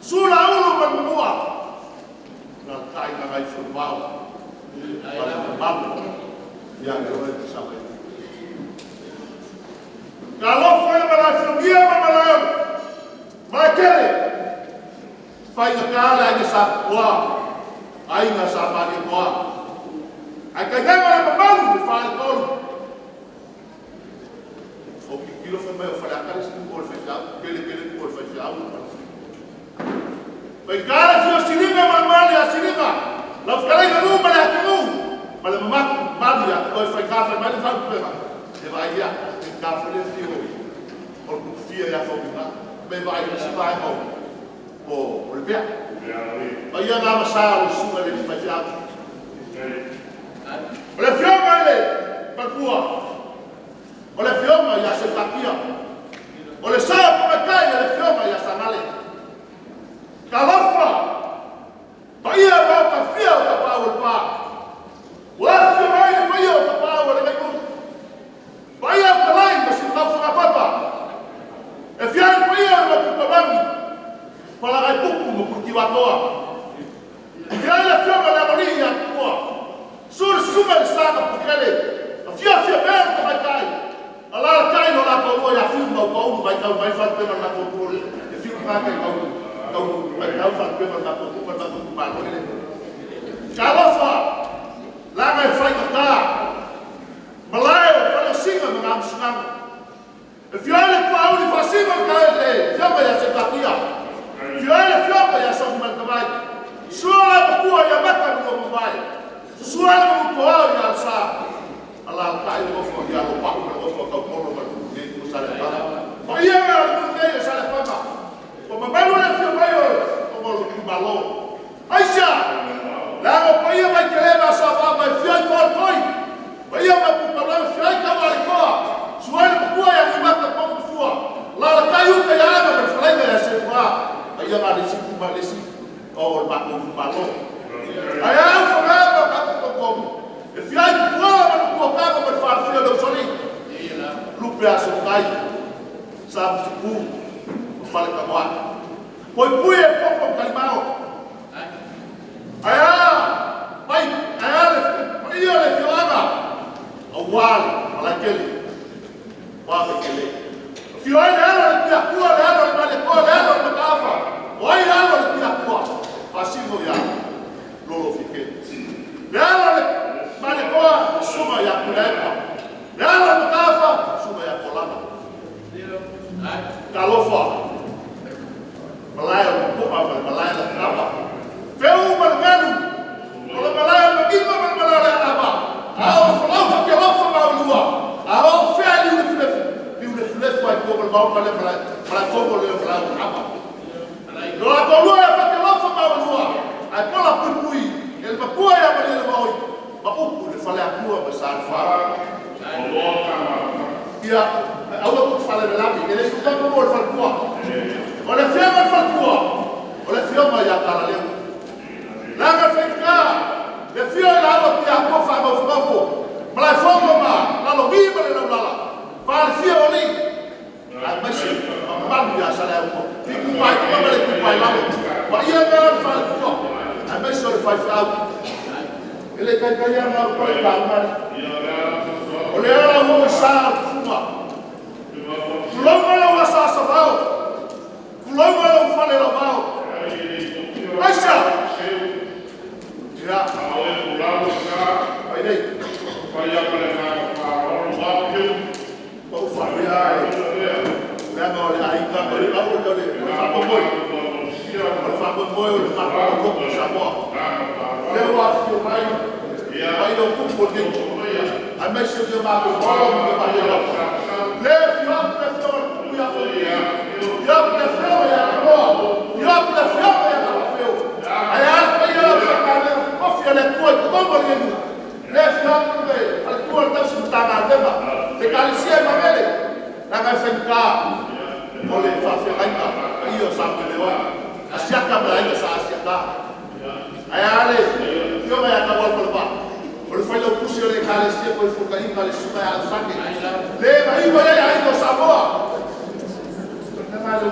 Sulla uno per mua. ngai futebol. Para malu. Ya que sabe. Kalau foi para filmia mamalão. Mas quer faz a cara aí sabe boa. Aí na sabe boa. Aí que ganha mamalão de fala todo. O que kilo foi mais falar cara se não for fechado, ele for fechado. Mas cara se o cinema mamal ya cinema. Lá os caras não vão para aqui. Mas a mamãe malia, hoje foi café, mas não sabe o que é. Você vai ir, tem café nesse dia. Porque o filho já foi lá. Bem vai, se vai, o pé. Aí eu dava sal, o sumo ali, vai tirar. Olha, filma ele, para rua. Olha, filma, já se está aqui. Olha, sabe como é que é, olha, filma, já está ali. Calafra. Aí eu vou para filho, para o pai. Wah, semua bayar apa awak nak ikut? Bayar ke lain mesti tahu sangat apa. Fian bayar nak ikut kami. Kalau aku pun mengikuti waktu. Fian la fian malam ni yang tua. Sur sumber sana pukale. Fian bayar ke makai. Allah kai no nak kau ya fian kau baik kau baik fat pemar nak kau. Fian pakai kau baik kau fat pemar nak kau baik. Kalau lá vai ficar Malaio, para cima, não senão. Fiole para onde para cima cai, fiama já se tapia. Fiole fiama já são mal também. Sua para cua já mata no vai. Sua no cua já sa. Allah cai no fogo já no papo no fogo ao polo para o sale para. Aí é o que sale para. Como vai no fiama como o balão. Aí já lá o pai vai querer a sua vai fiar foi. Vai ama para fiar que vai coa. Suai coa ya mata pom fua. La caiu que ya ama para falar ya se coa. Aí ama desse kuma desse o balão. Aí eu falava para como. E fiar coa para coa para fazer do soli. Lupe a sua cai. Sabe se cu. Fala com a Foi puia pom calimao. Vai, ele filava. Awal, malakele. Wafo kele. Fioi ela pia kua ela pale kua ela makafa. Oi ela pia kua. Pasivo ya. Lolo fike. Ela pale kua suma ya kuleta. Ela makafa suma ya kolama. Kalofa. Malaya kuma malaya kapa. Feu malganu. Kalau malaya magima malaya apa? Ao falar que ela fala lua. Ao fiali o reflexo vai como o mal para como o levar apa. Não a lua é que ela fala lua. Aí pela pui, ele vai pôr a maneira vai. Mas o que fala a lua besar fala. E a outra fala de lá, ele está como o fala lua. Olha fiama fala lua. Olha fiama já tá lá. Lá vai ficar. Le fio la lo pia ko fa mo fo. Mala fo mo ma, la lo bi ma le la. Fa le fio ni. Ai ma si, ma ya sala ko. Ti ku pai ko ma le ku pai la. Ba ia ga fa ko. Ai ma so le fa fa. Ele ka ka ya ma ko ka ma. Ole la mo sa fuma. Lo ma lo wa sa sa ba. Lo ma lo fa le la ba. Aisha. Ya. Aí daí. Vai a para o lado. O fato é. Leva olha aí tá ele lá olha ali. Fato boi. Fato boi o fato com sabor. Eu acho que vai eu com dentro. A mexe de uma bola no barulho. Leve o pressão o ia foi. E a pressão é agora. E a pressão é agora. Aí ele tua como ele nesse ano ele a tua tá sentado na leva de calicia mamele na vai ficar olha fazer aí eu sabe ele vai assim acaba aí essa assim tá aí ele eu vai acabar por lá ele foi o puxo ele calicia foi focar em calicia vai a saque leva aí vai aí no sabor não mais o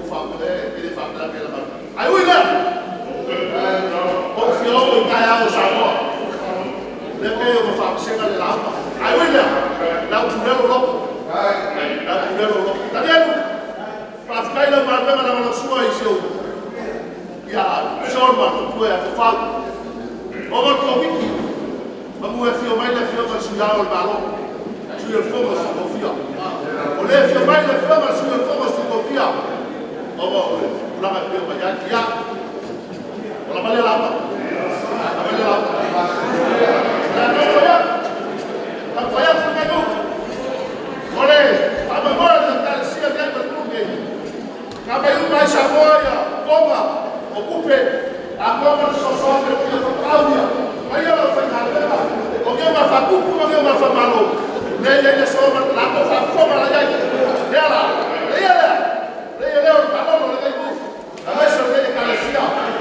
fato ele fala pela aí o ila o fiel senga le lava. Ai wina, la tunelo lopo. La tunelo lopo. Tadiano, pakai la marca na mana sua i seu. Ya, sorma tu é fa. O mo wiki. Vamos ver se vai na fila para chegar ao balão. Se o fogo se confia. O le se vai na fila para se o fogo se confia. O mo, lá vai ter uma já. Olha para lá. Olha lá. Olha para olha, a memória da Talicia dentro do mundo. Cabe mais chamoia, coma, ocupe a coma do sofre com a Cláudia. Aí ela foi na terra. Alguém vai fazer cuco, alguém vai fazer malo. Ele só vai lá para fazer coma lá aí. Ela, o calor, ele vai muito. A mesa dele Talicia.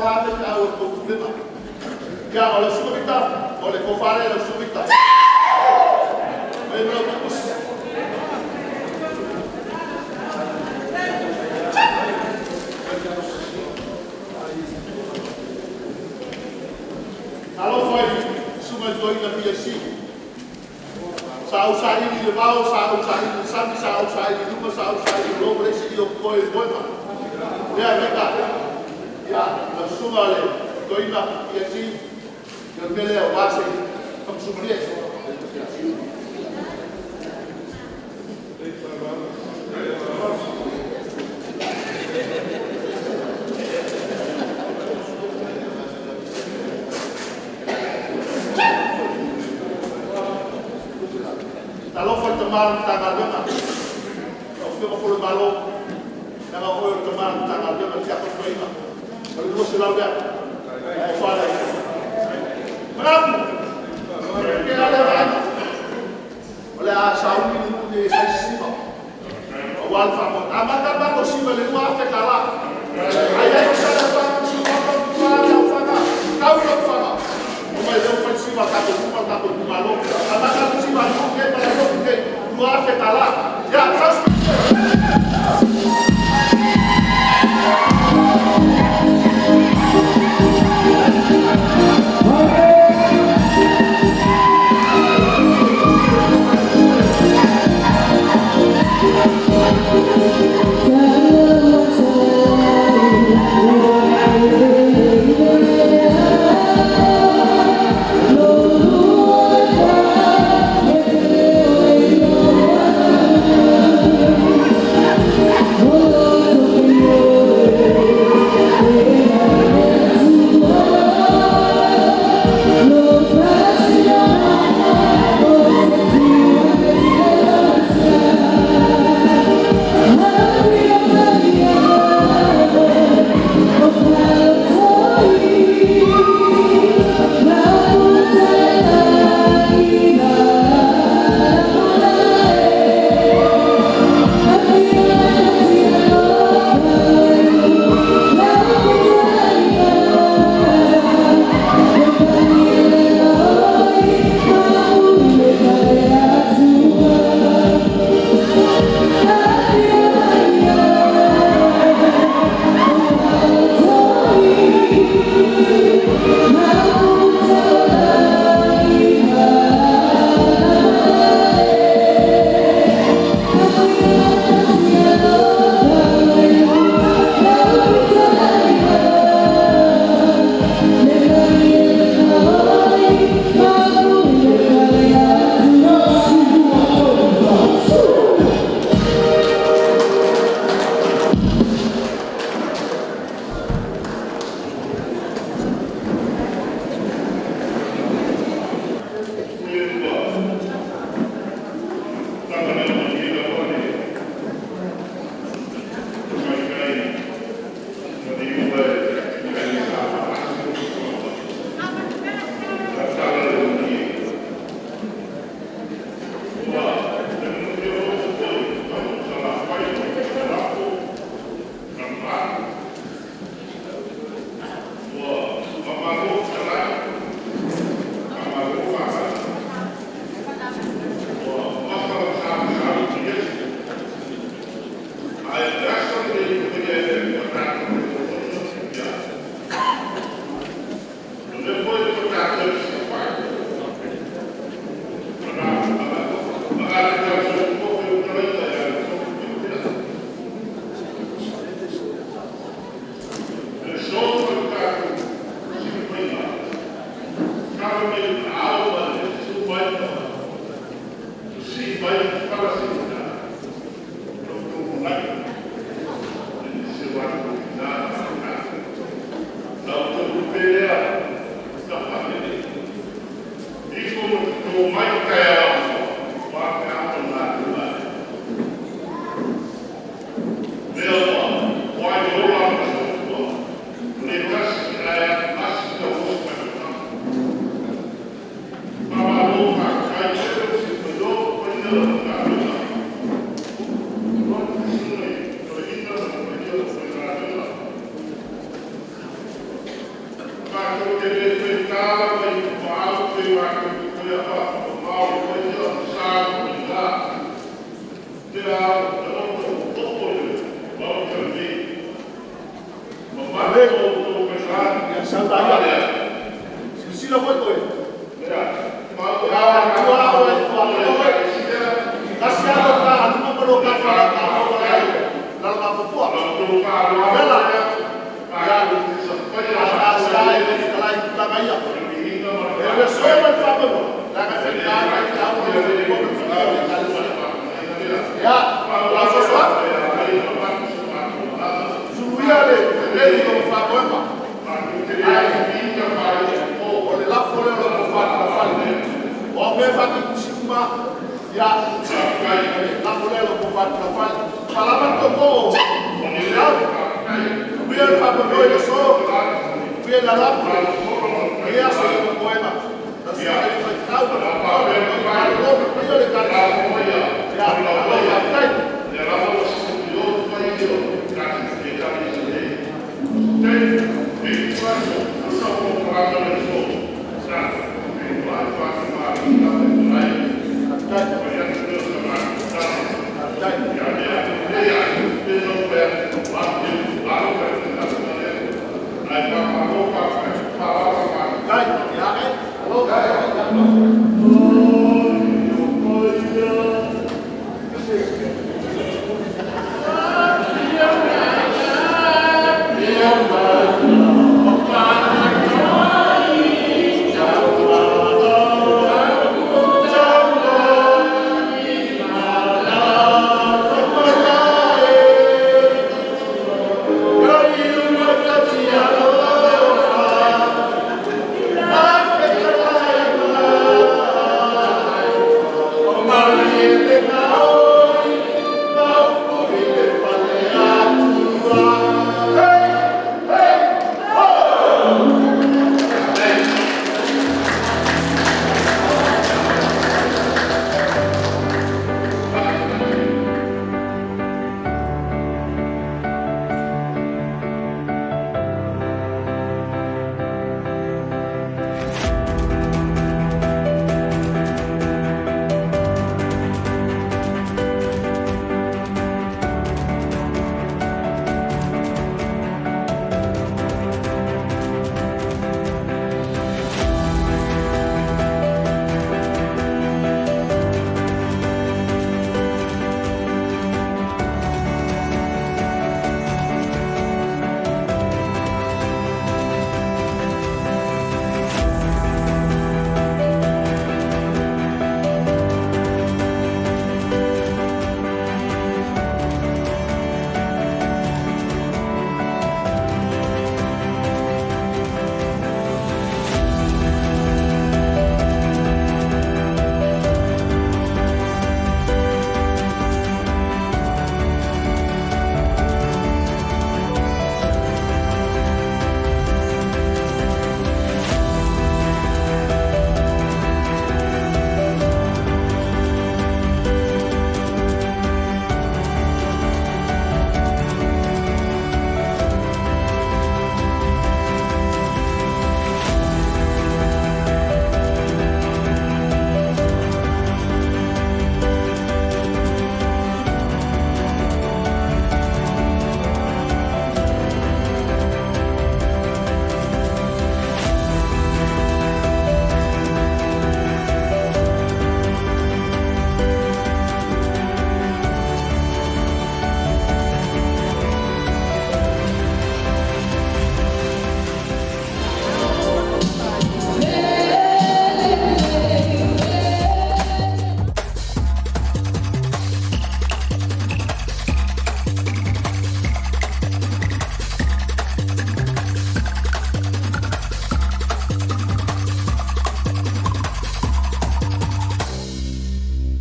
wāte ka au ko lima. Kia ole sumita, ole ko whare ole sumita. Ei mea kupus. Alo foi suma doina PSC. Sa usai ni bao, sa usai ni sami, sa usai ni luma, sa usai ni lobre si o koi boima. Ya meka. Ya, na suma le doina PSC. Eu mele o base como sumrie. Kalau foi tomar tanggal dema, kalau foi for balo, kalau foi tomar tanggal dema siapa foi ini, kalau dulu selalu dia, fala isso. Bravo, que ada lagi, oleh saudi itu di sini, awal faham, amat apa kau sih beli muaf kalah, ayah itu saya faham sih kau faham, kau faham. Mas eu fui cima, tá com o maluco. A vaca do cima, não quer para o outro, não há que tá lá. Já, faz o Right.